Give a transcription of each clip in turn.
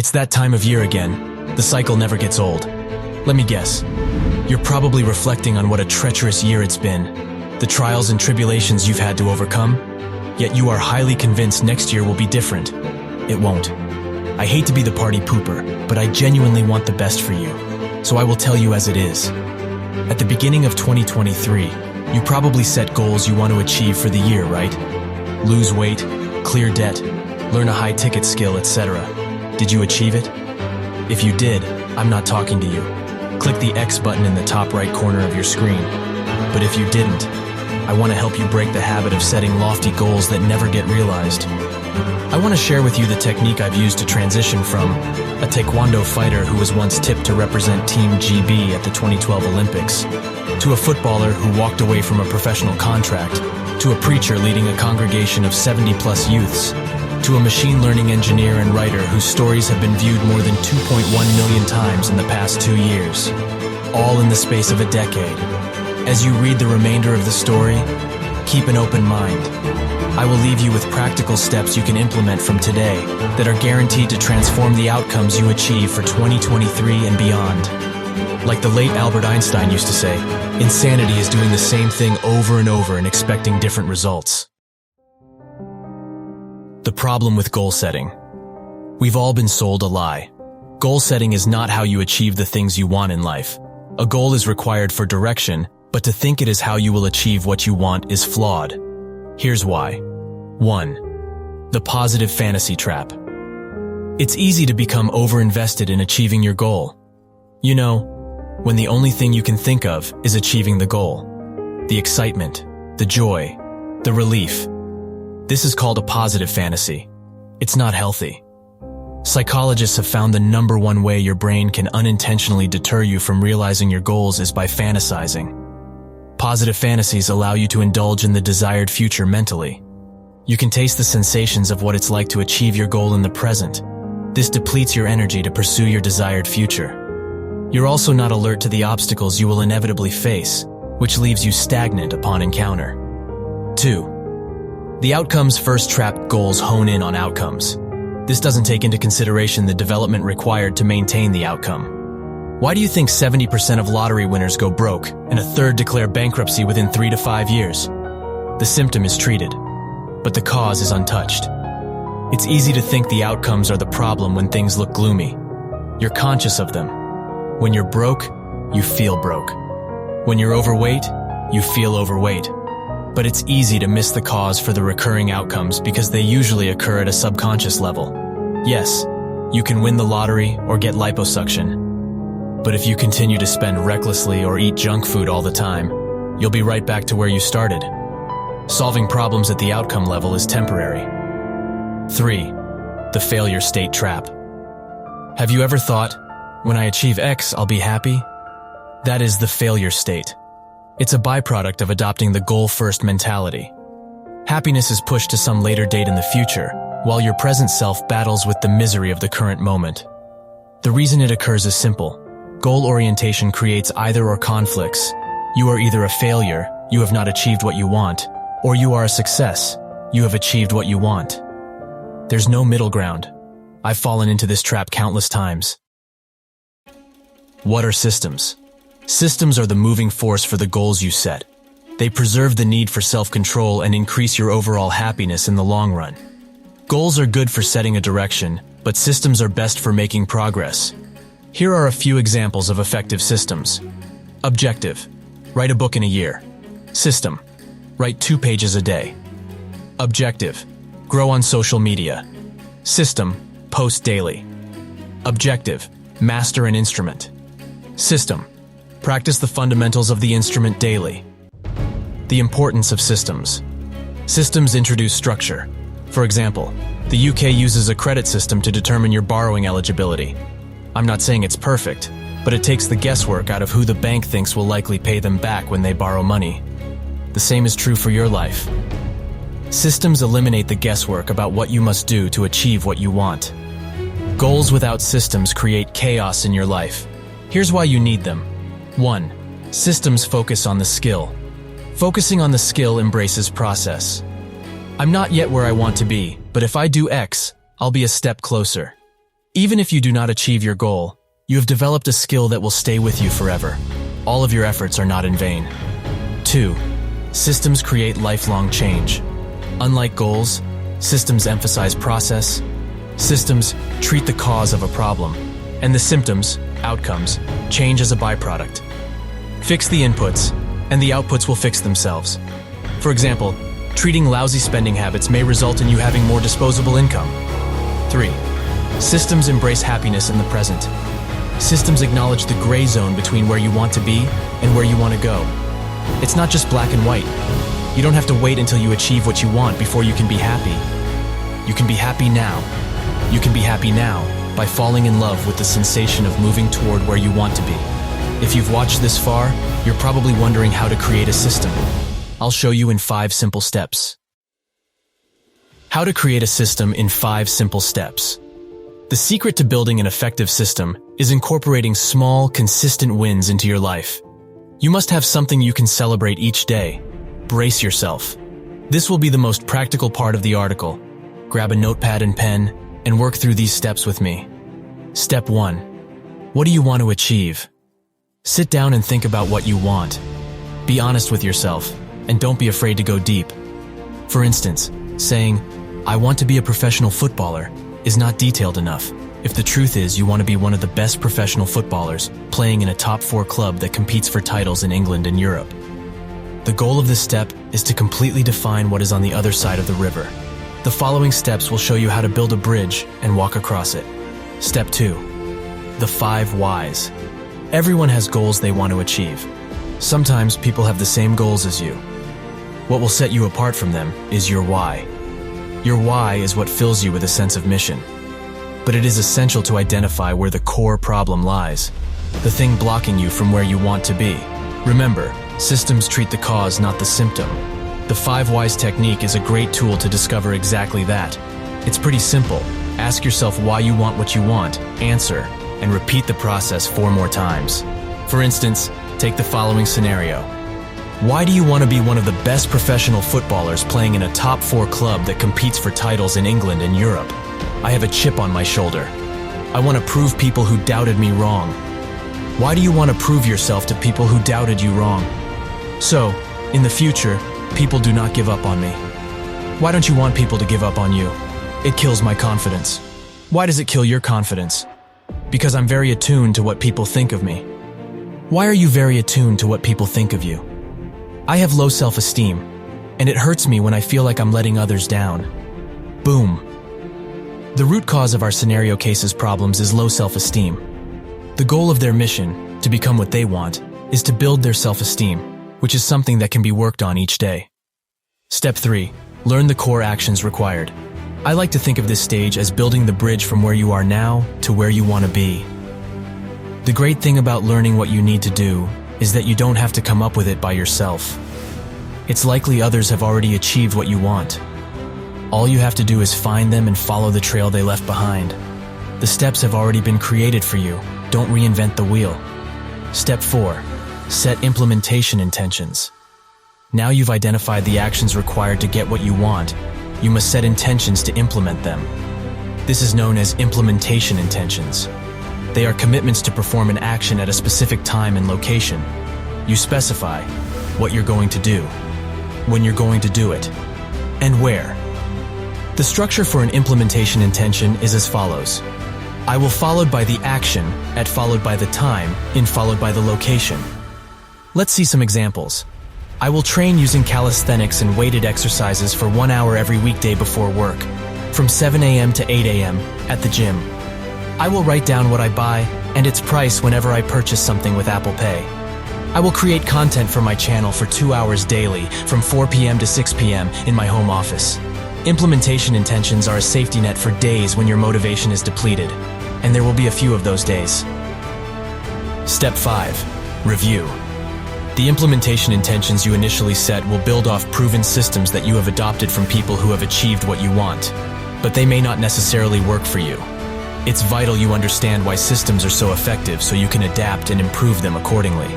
It's that time of year again. The cycle never gets old. Let me guess. You're probably reflecting on what a treacherous year it's been, the trials and tribulations you've had to overcome, yet you are highly convinced next year will be different. It won't. I hate to be the party pooper, but I genuinely want the best for you, so I will tell you as it is. At the beginning of 2023, you probably set goals you want to achieve for the year, right? Lose weight, clear debt, learn a high-ticket skill, etc. Did you achieve it? If you did, I'm not talking to you. Click the X button in the top right corner of your screen. But if you didn't, I want to help you break the habit of setting lofty goals that never get realized. I want to share with you the technique I've used to transition from a taekwondo fighter who was once tipped to represent Team GB at the 2012 Olympics, to a footballer who walked away from a professional contract, to a preacher leading a congregation of 70-plus youths, to a machine learning engineer and writer whose stories have been viewed more than 2.1 million times in the past 2 years, all in the space of a decade. As you read the remainder of the story, keep an open mind. I will leave you with practical steps you can implement from today that are guaranteed to transform the outcomes you achieve for 2023 and beyond. Like the late Albert Einstein used to say, insanity is doing the same thing over and over and expecting different results. The problem with goal setting. We've all been sold a lie. Goal setting is not how you achieve the things you want in life. A goal is required for direction, but to think it is how you will achieve what you want is flawed. Here's why. 1. The positive fantasy trap. It's easy to become overinvested in achieving your goal. You know, when the only thing you can think of is achieving the goal. The excitement, the joy, the relief. This is called a positive fantasy. It's not healthy. Psychologists have found the #1 way your brain can unintentionally deter you from realizing your goals is by fantasizing. Positive fantasies allow you to indulge in the desired future mentally. You can taste the sensations of what it's like to achieve your goal in the present. This depletes your energy to pursue your desired future. You're also not alert to the obstacles you will inevitably face, which leaves you stagnant upon encounter. 2. The outcomes first trap. Goals hone in on outcomes. This doesn't take into consideration the development required to maintain the outcome. Why do you think 70% of lottery winners go broke and a third declare bankruptcy within 3 to 5 years? The symptom is treated, but the cause is untouched. It's easy to think the outcomes are the problem when things look gloomy. You're conscious of them. When you're broke, you feel broke. When you're overweight, you feel overweight. But it's easy to miss the cause for the recurring outcomes because they usually occur at a subconscious level. Yes, you can win the lottery or get liposuction. But if you continue to spend recklessly or eat junk food all the time, you'll be right back to where you started. Solving problems at the outcome level is temporary. 3. The failure state trap. Have you ever thought, when I achieve X, I'll be happy? That is the failure state. It's a byproduct of adopting the goal-first mentality. Happiness is pushed to some later date in the future, while your present self battles with the misery of the current moment. The reason it occurs is simple. Goal orientation creates either-or conflicts. You are either a failure, you have not achieved what you want, or you are a success, you have achieved what you want. There's no middle ground. I've fallen into this trap countless times. What are systems? Systems are the moving force for the goals you set. They preserve the need for self-control and increase your overall happiness in the long run. Goals are good for setting a direction, but systems are best for making progress. Here are a few examples of effective systems. Objective: write a book in a year. System: write 2 pages a day. Objective: grow on social media. System: post daily. Objective: master an instrument. System: practice the fundamentals of the instrument daily. The importance of systems. Systems introduce structure. For example, the UK uses a credit system to determine your borrowing eligibility. I'm not saying it's perfect, but it takes the guesswork out of who the bank thinks will likely pay them back when they borrow money. The same is true for your life. Systems eliminate the guesswork about what you must do to achieve what you want. Goals without systems create chaos in your life. Here's why you need them. 1. Systems focus on the skill. Focusing on the skill embraces process. I'm not yet where I want to be, but if I do X, I'll be a step closer. Even if you do not achieve your goal, you have developed a skill that will stay with you forever. All of your efforts are not in vain. 2. Systems create lifelong change. Unlike goals, systems emphasize process. Systems treat the cause of a problem, and the symptoms, outcomes, change as a byproduct. Fix the inputs, and the outputs will fix themselves. For example, treating lousy spending habits may result in you having more disposable income. 3. Systems embrace happiness in the present. Systems acknowledge the gray zone between where you want to be and where you want to go. It's not just black and white. You don't have to wait until you achieve what you want before you can be happy. You can be happy now. You can be happy now by falling in love with the sensation of moving toward where you want to be. If you've watched this far, you're probably wondering how to create a system. I'll show you in 5 simple steps. How to create a system in 5 simple steps. The secret to building an effective system is incorporating small, consistent wins into your life. You must have something you can celebrate each day. Brace yourself. This will be the most practical part of the article. Grab a notepad and pen and work through these steps with me. Step 1. What do you want to achieve? Sit down and think about what you want. Be honest with yourself, and don't be afraid to go deep. For instance, saying, "I want to be a professional footballer," is not detailed enough. If the truth is you want to be one of the best professional footballers, playing in a top 4 club that competes for titles in England and Europe. The goal of this step is to completely define what is on the other side of the river. The following steps will show you how to build a bridge and walk across it. Step 2. The 5 whys. Everyone has goals they want to achieve. Sometimes people have the same goals as you. What will set you apart from them is your why. Your why is what fills you with a sense of mission. But it is essential to identify where the core problem lies, the thing blocking you from where you want to be. Remember, systems treat the cause, not the symptom. The 5 whys technique is a great tool to discover exactly that. It's pretty simple. Ask yourself why you want what you want, answer, and repeat the process 4 more times. For instance, take the following scenario. Why do you want to be one of the best professional footballers playing in a top 4 club that competes for titles in England and Europe? I have a chip on my shoulder. I want to prove people who doubted me wrong. Why do you want to prove yourself to people who doubted you wrong? So, in the future, people do not give up on me. Why don't you want people to give up on you? It kills my confidence. Why does it kill your confidence? Because I'm very attuned to what people think of me. Why are you very attuned to what people think of you? I have low self-esteem, and it hurts me when I feel like I'm letting others down. Boom. The root cause of our scenario cases problems is low self-esteem. The goal of their mission, to become what they want, is to build their self-esteem, which is something that can be worked on each day. Step 3. Learn the core actions required. I like to think of this stage as building the bridge from where you are now to where you want to be. The great thing about learning what you need to do is that you don't have to come up with it by yourself. It's likely others have already achieved what you want. All you have to do is find them and follow the trail they left behind. The steps have already been created for you. Don't reinvent the wheel. Step 4. Set implementation intentions. Now you've identified the actions required to get what you want. You must set intentions to implement them. This is known as implementation intentions. They are commitments to perform an action at a specific time and location. You specify what you're going to do, when you're going to do it, and where. The structure for an implementation intention is as follows. I will followed by the action, at followed by the time, in followed by the location. Let's see some examples. I will train using calisthenics and weighted exercises for 1 hour every weekday before work, from 7 a.m. to 8 a.m. at the gym. I will write down what I buy and its price whenever I purchase something with Apple Pay. I will create content for my channel for 2 hours daily, from 4 p.m. to 6 p.m. in my home office. Implementation intentions are a safety net for days when your motivation is depleted, and there will be a few of those days. Step 5. Review. The implementation intentions you initially set will build off proven systems that you have adopted from people who have achieved what you want, but they may not necessarily work for you. It's vital you understand why systems are so effective so you can adapt and improve them accordingly.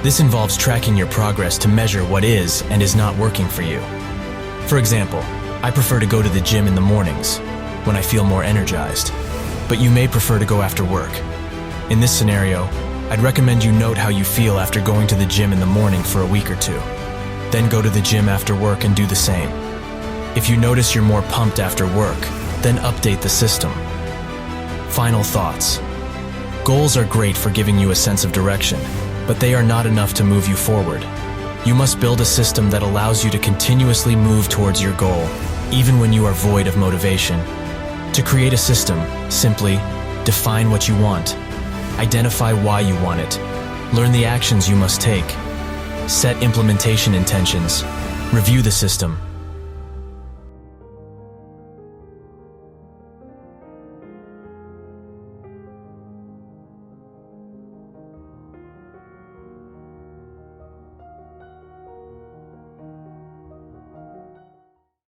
This involves tracking your progress to measure what is and is not working for you. For example, I prefer to go to the gym in the mornings, when I feel more energized. but you may prefer to go after work. In this scenario, I'd recommend you note how you feel after going to the gym in the morning for a week or two. Then go to the gym after work and do the same. If you notice you're more pumped after work, then update the system. Final thoughts. Goals are great for giving you a sense of direction, but they are not enough to move you forward. You must build a system that allows you to continuously move towards your goal, even when you are void of motivation. To create a system, simply define what you want. Identify why you want it. Learn the actions you must take. Set implementation intentions. Review the system.